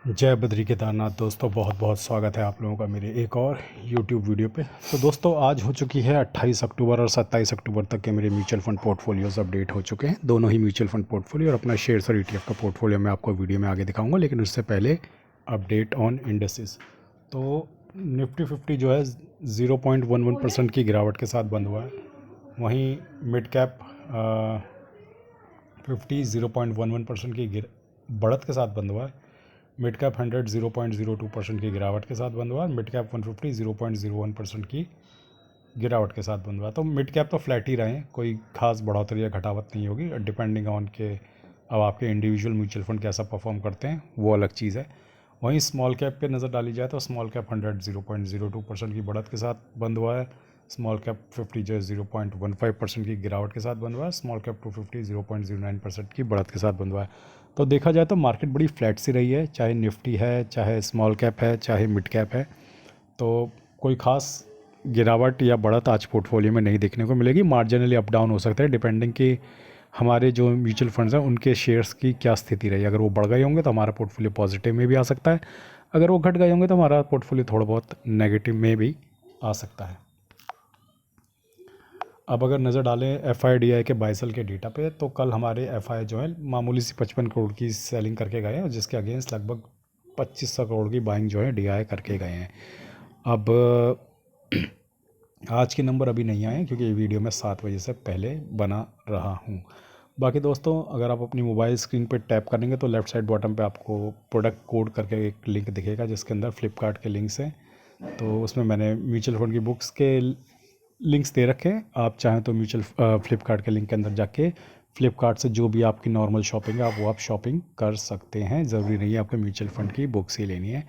जय बद्री केदारनाथ। दोस्तों बहुत बहुत स्वागत है आप लोगों का मेरे एक और YouTube वीडियो पे। तो दोस्तों आज हो चुकी है 28 अक्टूबर और 27 अक्टूबर तक के मेरे म्यूचुअल फंड पोर्टफोलियोज अपडेट हो चुके हैं। दोनों ही म्यूचुअल फंड पोर्टफोलियो और अपना शेयर्स और ETF का पोर्टफोलियो मैं आपको वीडियो में आगे दिखाऊंगा, लेकिन उससे पहले अपडेट ऑन इंडेसेस। तो निफ्टी 50 जो है 0.11% की गिरावट के साथ बंद हुआ है। वहीं मिड कैप 50 0.11% की बढ़त के साथ बंद हुआ है। मिड कैप 100 0.02% की गिरावट के साथ बंद हुआ है। मिड कैप 150 0.01% की गिरावट के साथ बंद हुआ है। तो मिड कैप तो फ्लैट ही रहे हैं, कोई खास बढ़ोतरी या घटावट नहीं होगी, डिपेंडिंग ऑन के अब आपके इंडिविजुअल म्यूचुअल फंड कैसा परफॉर्म करते हैं वो अलग चीज़ है। वहीं स्मॉल कैप पे नज़र डाली जाए तो स्मॉल कैप 100 0.02% की बढ़त के साथ बंद हुआ है। स्मॉल कैप 50 जो है 0.15% की गिरावट के साथ बंद हुआ है। स्मॉल कैप 250 0.09% की बढ़त के साथ बंद हुआ है। तो देखा जाए तो मार्केट बड़ी फ्लैट सी रही है, चाहे निफ्टी है, चाहे स्मॉल कैप है, चाहे मिड कैप है। तो कोई ख़ास गिरावट या बढ़त आज पोर्टफोलियो में नहीं देखने को मिलेगी। मार्जिनली अप डाउन हो सकता है डिपेंडिंग कि हमारे जो म्यूचुअल फंड्स हैं उनके शेयर्स की क्या स्थिति रही। अगर वो बढ़ गए होंगे तो हमारा पोर्टफोलियो पॉजिटिव में भी आ सकता है, अगर वो घट गए होंगे तो हमारा पोर्टफोलियो थोड़ा बहुत नेगेटिव में भी आ सकता है। अब अगर नज़र डालें FIDI के बाइसल के डेटा पे, तो कल हमारे FI जो है मामूली सी 55 करोड़ की सेलिंग करके गए हैं, और जिसके अगेंस्ट लगभग 2500 करोड़ की बाइंग जो है DI करके गए हैं। अब आज के नंबर अभी नहीं आए हैं क्योंकि ये वीडियो मैं 7 बजे से पहले बना रहा हूँ। बाकी दोस्तों अगर आप अपनी मोबाइल स्क्रीन पे टैप करेंगे तो लेफ़्ट साइड बॉटम पे आपको प्रोडक्ट कोड करके एक लिंक दिखेगा, जिसके अंदर फ्लिपकार्ट के लिंक्स हैं। तो उसमें मैंने म्यूचुअल फंड की बुक्स के लिंक्स दे रखे हैं। आप चाहें तो फ्लिपकार्ट के लिंक के अंदर जाके फ्लिपकार्ट से जो भी आपकी नॉर्मल शॉपिंग है आप शॉपिंग कर सकते हैं। ज़रूरी नहीं है आपको म्यूचुअल फंड की बुक्स ही लेनी है।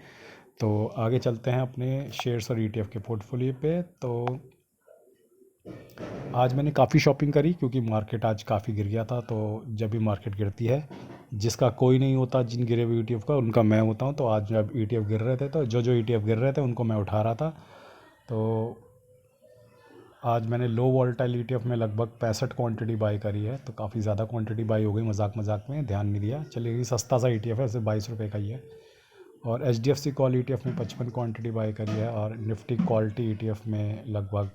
तो आगे चलते हैं अपने शेयर्स और ETF के पोर्टफोलियो पे। तो आज मैंने काफ़ी शॉपिंग करी क्योंकि मार्केट आज काफ़ी गिर गया था। तो जब भी मार्केट गिरती है, जिसका कोई नहीं होता जिन गिरे हुए ETF का, उनका मैं होता हूँ। तो आज जब ETF गिर रहे थे तो जो ETF गिर रहे थे उनको मैं उठा रहा था। तो आज मैंने लो वॉलेटाइल ETF में लगभग 65 क्वांटिटी बाई करी है। तो काफ़ी ज़्यादा क्वांटिटी बाई हो गई, मजाक मजाक में ध्यान नहीं दिया। चलिए ये सस्ता सा ETF है, सिर्फ 22 रुपये का ही है। और HDFC कॉल ETF में 55 क्वांटिटी बाई करी है। और निफ्टी क्वालिटी ETF में लगभग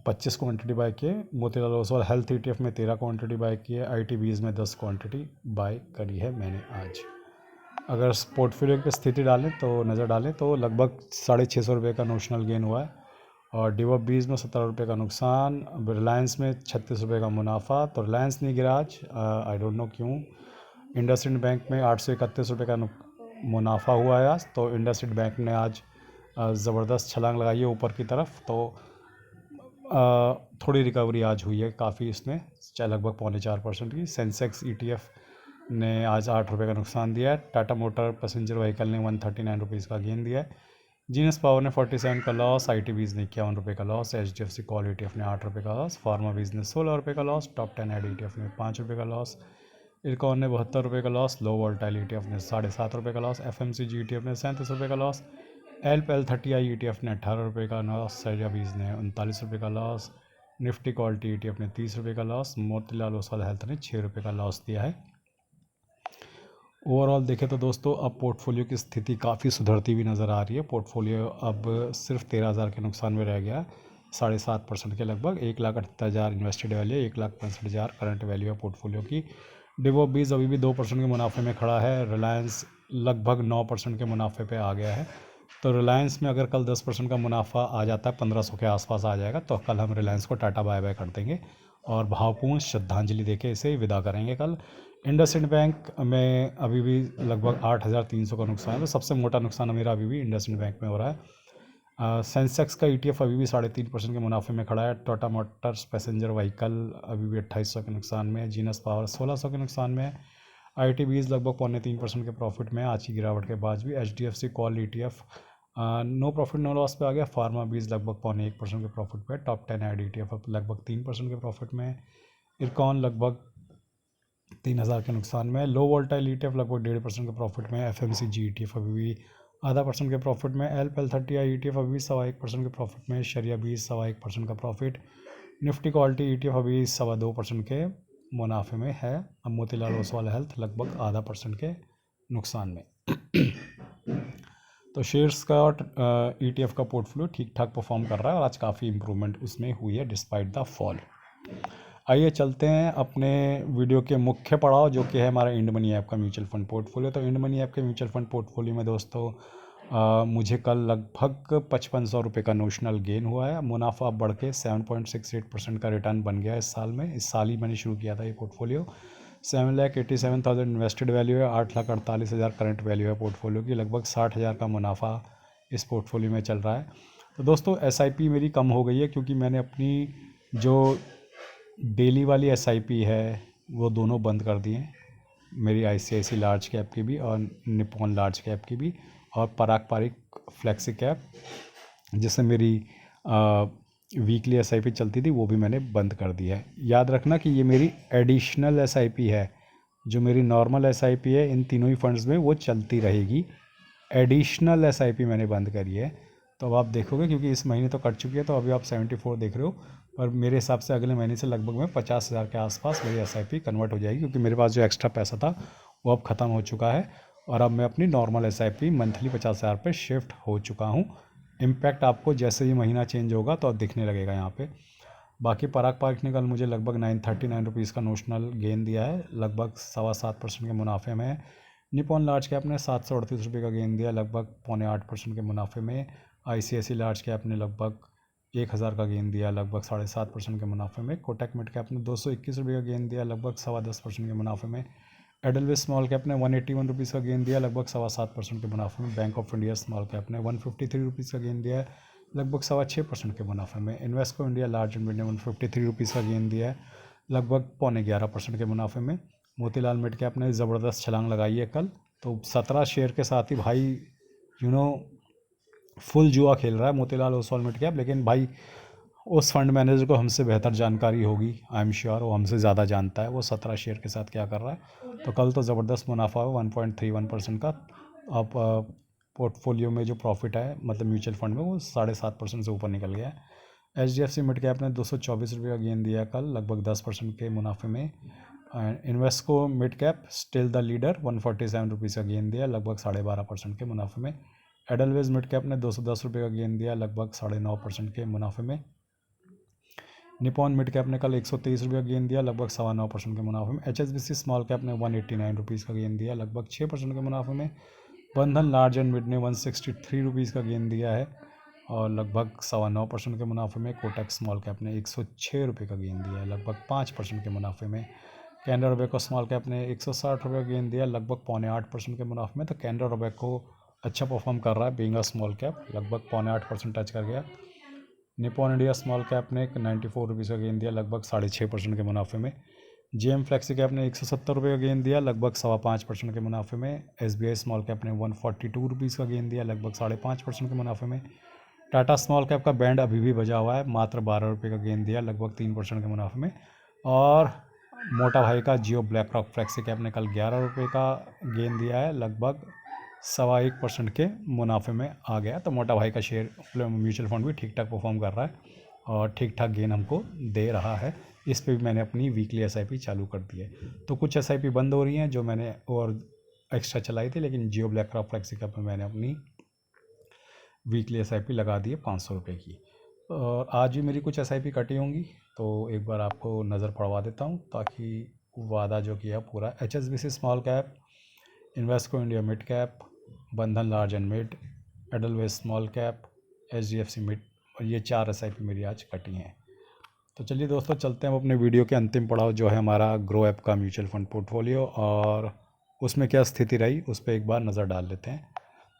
25 क्वांटिटी बाई की है। मोतीलाल ओसवाल हेल्थ ETF में 13 क्वांटिटी बाई की है। ITBs में 10 क्वांटिटी बाई करी है मैंने आज। अगर पोर्टफोलियो की स्थिति डालें तो नज़र डालें तो लगभग 650 रुपये का नोशनल गेन हुआ है। और डिवॉप बीज में 17 रुपये का नुकसान। रिलायंस में 36 रुपये का मुनाफा। तो रिलायंस नहीं गिरा आज, आई डोंट नो क्यों। इंडसइंड बैंक में 831 रुपये का मुनाफा हुआ है आज। तो इंडसइंड बैंक ने आज ज़बरदस्त छलांग लगाई है ऊपर की तरफ। तो थोड़ी रिकवरी आज हुई है काफ़ी इसमें, चाहे लगभग 3.25% की। सेंसेक्स ETF ने आज 8 रुपये का नुकसान दिया है। टाटा मोटर पैसेंजर व्हीकल ने 139 रुपीज़ का गेन दिया है। जीनस पावर ने 47 का लॉस। ITBs ने 51 रुपये का लॉस। HDFC कॉल ETF ने 8 रुपये का लॉस। फार्मा बीज ने 16 रुपये का लॉस। टॉप 10 एड ETF ने 5 रुपये का लॉस। इरकॉन ने 72 रुपये का लॉस। लो वोल्टाइल ETF ने 7.5 रुपये का लॉस। FMCG ETF ने 37 रुपये का लॉस। LPL30I ETF ने 18 रुपये का लॉस। सरजाबीज ने 39 रुपये का लॉस। निफ्टी क्वालिटी ETF ने 30 रुपये का लॉस। मोतीलाल ओसवाल हेल्थ ने 6 रुपये का लॉस दिया है। ओवरऑल देखें तो दोस्तों अब पोर्टफोलियो की स्थिति काफ़ी सुधरती हुई नज़र आ रही है। पोर्टफोलियो अब सिर्फ 13,000 के नुकसान में रह गया, 7.5% के लगभग। 1,78,000 इन्वेस्टेड वैल्यू है, 1,65,000 करंट वैल्यू है पोर्टफोलियो की। डिवॉप बीज अभी भी 2% के मुनाफे में खड़ा है। रिलायंस लगभग 9% के मुनाफे पे आ गया है। तो रिलायंस में अगर कल 10% का मुनाफा आ जाता है, 1500 के आसपास आ जाएगा, तो कल हम रिलायंस को टाटा बाय बाय कर देंगे और भावपूर्ण श्रद्धांजलि देके इसे विदा करेंगे कल। इंडसइंड बैंक में अभी भी लगभग 8,300 का नुकसान है। तो सबसे मोटा नुकसान मेरा अभी भी इंडसइंड बैंक में हो रहा है। सेंसेक्स का ETF अभी भी 3.5% के मुनाफे में खड़ा है। टाटा मोटर्स पैसेंजर व्हीकल अभी भी 2800 के नुकसान में है। जीनस पावर 1600 के नुकसान में है। ITBs लगभग 3.25% के प्रॉफिट में है आज की गिरावट के बाद भी। HDFC call ETF no profit no loss पे आ गया। फार्मा बीज लगभग 0.1% के प्रॉफिट पे है। टॉप 10 एड ETF लगभग 3% के प्रॉफिट में है। इरकॉन लगभग 3,000 के नुकसान में है। लो वोल्टाइल ETF लगभग 1.5% के प्रॉफिट में है। FMCG ETF अभी भी 0.5% के प्रॉफिट में। LPL30I ETF अभी भी 1.25% के प्रॉफिट में। शरिया बीज 1.25% का प्रॉफिट। निफ्टी क्वालिटी ETF अभी 2.25% के मुनाफे में है। अब मोतीलाल ओसवाल हेल्थ लगभग आधा % के नुकसान में। तो शेयर्स का और ETF का पोर्टफोलियो ठीक ठाक परफॉर्म कर रहा है और आज काफ़ी इंप्रूवमेंट उसमें हुई है डिस्पाइट द फॉल। आइए चलते हैं अपने वीडियो के मुख्य पड़ाव जो कि है हमारा इंड मनी ऐप का म्यूचुअल फंड पोर्टफोलियो। तो इंड मनी ऐप के म्यूचुअल फंड पोर्टफोलियो में दोस्तों मुझे कल लगभग 5500 रुपये का नोशनल गेन हुआ है। मुनाफा बढ़ के 7.68% का रिटर्न बन गया इस साल में। इस साल ही मैंने शुरू किया था ये पोर्टफोलियो। 7,87,000 इन्वेस्टेड वैल्यू है। 8,48,000 करंट वैल्यू है पोर्टफोलियो की। लगभग 60,000 का मुनाफा इस पोर्टफोलियो में चल रहा है। तो दोस्तों SIP मेरी कम हो गई है क्योंकि मैंने अपनी जो डेली वाली SIP है वो दोनों बंद कर दिए हैं। मेरी ICICI लार्ज कैप की भी और निपॉन लार्ज कैप की भी, और पराग पारिक फ्लेक्सी कैप जिससे मेरी वीकली SIP चलती थी वो भी मैंने बंद कर दिया है। याद रखना कि ये मेरी एडिशनल SIP है। जो मेरी नॉर्मल SIP है इन तीनों ही फंड्स में वो चलती रहेगी। एडिशनल SIP मैंने बंद करी है। तो अब आप देखोगे क्योंकि इस महीने तो कट चुकी है तो अभी आप 74 देख रहे हो, पर मेरे हिसाब से अगले महीने से लगभग में 50,000 के आसपास मेरी SIP कन्वर्ट हो जाएगी क्योंकि मेरे पास जो एक्स्ट्रा पैसा था वो अब ख़त्म हो चुका है और अब मैं अपनी नॉर्मल SIP मंथली 50,000 पे शिफ्ट हो चुका हूँ। इम्पैक्ट आपको जैसे ही महीना चेंज होगा तो दिखने लगेगा यहाँ पे। बाकी पराग पारिक ने कल मुझे लगभग 939 रुपीज़ का नोशनल गेन दिया है, लगभग 7.25% के मुनाफे में। निपॉन लार्ज कैप ने 738 रुपये का गेन दिया, लगभग 7.25% के मुनाफे में। ICICI लार्ज कैप ने लगभग 1,000 का गेन दिया, लगभग 7.5% के मुनाफे में। कोटक मिड कैप ने 221 रुपये का गेन दिया, लगभग 10.25% के मुनाफे में। एडलवेस स्मॉल कैप ने 181 रुपीज़ का गेन दिया, लगभग 7.25% के मुनाफे में। Bank of India small cap ने 153 रुपीज़ का गेन दिया है, लगभग 6.25% के मुनाफे में। Invesco India large and mid ने 153 रुपीज़ का गेन दिया है, लगभग 11.25% के मुनाफे में। मोतीलाल मिड कैप ने ज़बरदस्त छलांग लगाई है कल, तो 17 शेयर के साथ ही भाई फुल जुआ खेल रहा है मोतीलाल ओसवाल मिड कैप। लेकिन भाई उस फंड मैनेजर को हमसे बेहतर जानकारी होगी, आई एम श्योर वो हमसे ज़्यादा जानता है वो 17 शेयर के साथ क्या कर रहा है। तो कल तो ज़बरदस्त मुनाफा है 1.31% का। अब पोर्टफोलियो में जो प्रॉफिट है मतलब म्यूचुअल फंड में वो 7.5% से ऊपर निकल गया है। HDFC मिड कैप ने 224 रुपये का गेन दिया कल, लगभग 10% के मुनाफे में। Invesco mid cap still the leader 147 rupees का गेन दिया, लगभग 12.5% के मुनाफे में। एडलवेज मिड कैप ने 210 रुपये का गेन दिया, लगभग 9.5% के मुनाफे में। निपॉन मिड कैप ने कल 123 रुपये का गेन दिया, लगभग 9.25% के मुनाफे में। HSBC स्मॉल कैप ने 189 रुपीज़ का गेन दिया, लगभग 6% के मुनाफे में। बंधन लार्ज एंड मिड ने 163 रुपीज़ का गेन दिया है और लगभग 9.25% के मुनाफे में। कोटक स्मॉल कैप ने 106 रुपये का गेन दिया है, लगभग 5% के मुनाफे में। कैनरा रोबेको स्मॉल कैप ने 160 रुपये का गेन दिया, लगभग 7.25% के मुनाफे में। तो कैनरा रोबेको अच्छा परफॉर्म कर रहा है बीइंग अ स्मॉल कैप, लगभग 7.25% टच कर गया। निपॉन इंडिया स्मॉल कैप ने 94 रुपीज़ का गेन दिया, लगभग 6.5% के मुनाफे में। JM फ्लेक्सी कैप ने 170 रुपये का गेन दिया, लगभग 5.25% के मुनाफे में। SBI स्मॉल कैप ने 142 रुपीज़ का गेन दिया, लगभग 5.5% के मुनाफे में। टाटा स्मॉल कैप का बैंड अभी भी बजा हुआ है, मात्र 12 रुपये का गेन दिया, लगभग 3% के मुनाफे में। और मोटा भाई का जियो ब्लैक रॉक फ्लेक्सी कैप ने कल 11 रुपये का गेन दिया है, लगभग 1.25% के मुनाफे में आ गया। तो मोटा भाई का शेयर म्यूचुअल फंड भी ठीक ठाक परफॉर्म कर रहा है और ठीक ठाक गेन हमको दे रहा है। इस पे भी मैंने अपनी वीकली SIP चालू कर दी है। तो कुछ SIP बंद हो रही हैं जो मैंने और एक्स्ट्रा चलाई थी, लेकिन जियो ब्लैक रॉक फ्लेक्सी कैप में मैंने अपनी वीकली SIP लगा दी है 500 रुपये की। और आज भी मेरी कुछ SIP कटी होंगी तो एक बार आपको नज़र पड़वा देता हूँ ताकि वादा जो किया पूरा। HSBC small cap, Invesco India mid cap, Bandhan large and mid, Edelweiss small cap, HDFC mid, और ये 4 SIP मेरी आज कटी हैं। तो चलिए दोस्तों चलते हैं हम अपने वीडियो के अंतिम पड़ाव जो है हमारा ग्रो ऐप का म्यूचुअल फंड पोर्टफोलियो, और उसमें क्या स्थिति रही उस पर एक बार नज़र डाल लेते हैं।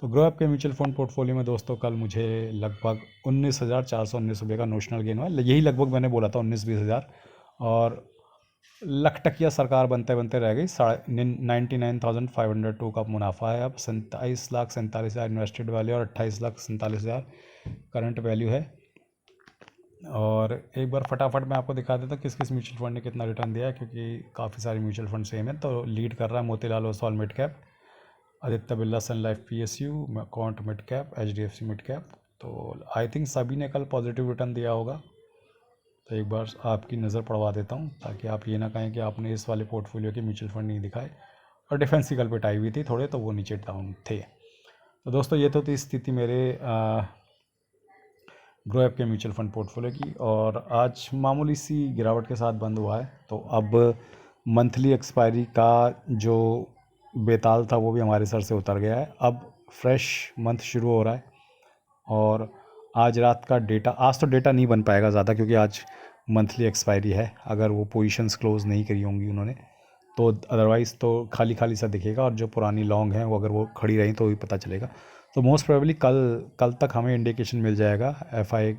तो ग्रो ऐप के म्यूचुअल फंड पोर्टफोलियो में दोस्तों कल मुझे लगभग 19,419 रुपये का नोशनल गेन हुआ। यही लगभग मैंने बोला था 19-20 हज़ार, और लखटकिया सरकार बनते बनते रह गई। 99,502 का मुनाफा है। अब 27,47,000 इन्वेस्टेड वैल्यू और 28,47,000 करंट वैल्यू है। और एक बार फटाफट मैं आपको दिखा देता हूँ किस किस म्यूचुअल फंड ने कितना रिटर्न दिया है, क्योंकि काफ़ी सारे म्यूचुअल फंड सेम है। तो लीड कर रहा है Motilal Oswal mid cap, Aditya Birla Sun Life PSU, quant mid cap, HDFC mid cap. तो आई थिंक सभी ने कल पॉजिटिव रिटर्न दिया होगा। तो एक बार आपकी नज़र पड़वा देता हूँ ताकि आप ये ना कहें कि आपने इस वाले पोर्टफोलियो के म्यूचुअल फंड नहीं दिखाए। और डिफेंस की कल आई हुई थी थोड़े, तो वो नीचे डाउन थे। तो दोस्तों ये तो थी स्थिति मेरे ग्रो ऐप के म्यूचुअल फंड पोर्टफोलियो की, और आज मामूली सी गिरावट के साथ बंद हुआ है। तो अब मंथली एक्सपायरी का जो बेताल था वो भी हमारे सर से उतर गया है। अब फ्रेश मंथ शुरू हो रहा है, और आज रात का डेटा, आज तो डेटा नहीं बन पाएगा ज़्यादा क्योंकि आज मंथली एक्सपायरी है। अगर वो पोजीशंस क्लोज नहीं करी होंगी उन्होंने तो अदरवाइज़ तो खाली खाली सा दिखेगा, और जो पुरानी लॉन्ग हैं वो अगर वो खड़ी रही तो भी पता चलेगा। तो मोस्ट प्रोबेबली कल तक हमें इंडिकेशन मिल जाएगा एफआई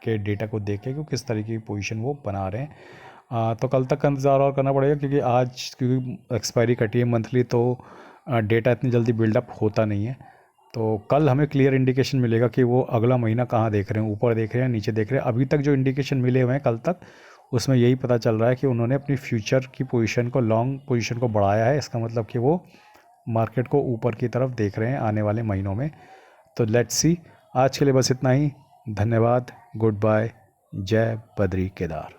के डेटा को देख के कि किस तरीके की पोजीशन वो बना रहे हैं। तो कल तक का इंतज़ार और करना पड़ेगा, क्योंकि एक्सपायरी कटी है मंथली, तो डेटा इतनी जल्दी बिल्डअप होता नहीं है। तो कल हमें क्लियर इंडिकेशन मिलेगा कि वो अगला महीना कहाँ देख रहे हैं, ऊपर देख रहे हैं, नीचे देख रहे हैं। अभी तक जो इंडिकेशन मिले हुए हैं कल तक, उसमें यही पता चल रहा है कि उन्होंने अपनी फ्यूचर की पोजीशन को, लॉन्ग पोजीशन को बढ़ाया है। इसका मतलब कि वो मार्केट को ऊपर की तरफ देख रहे हैं आने वाले महीनों में। तो लेट्स सी। आज के लिए बस इतना ही। धन्यवाद। Goodbye. जय बद्री केदार।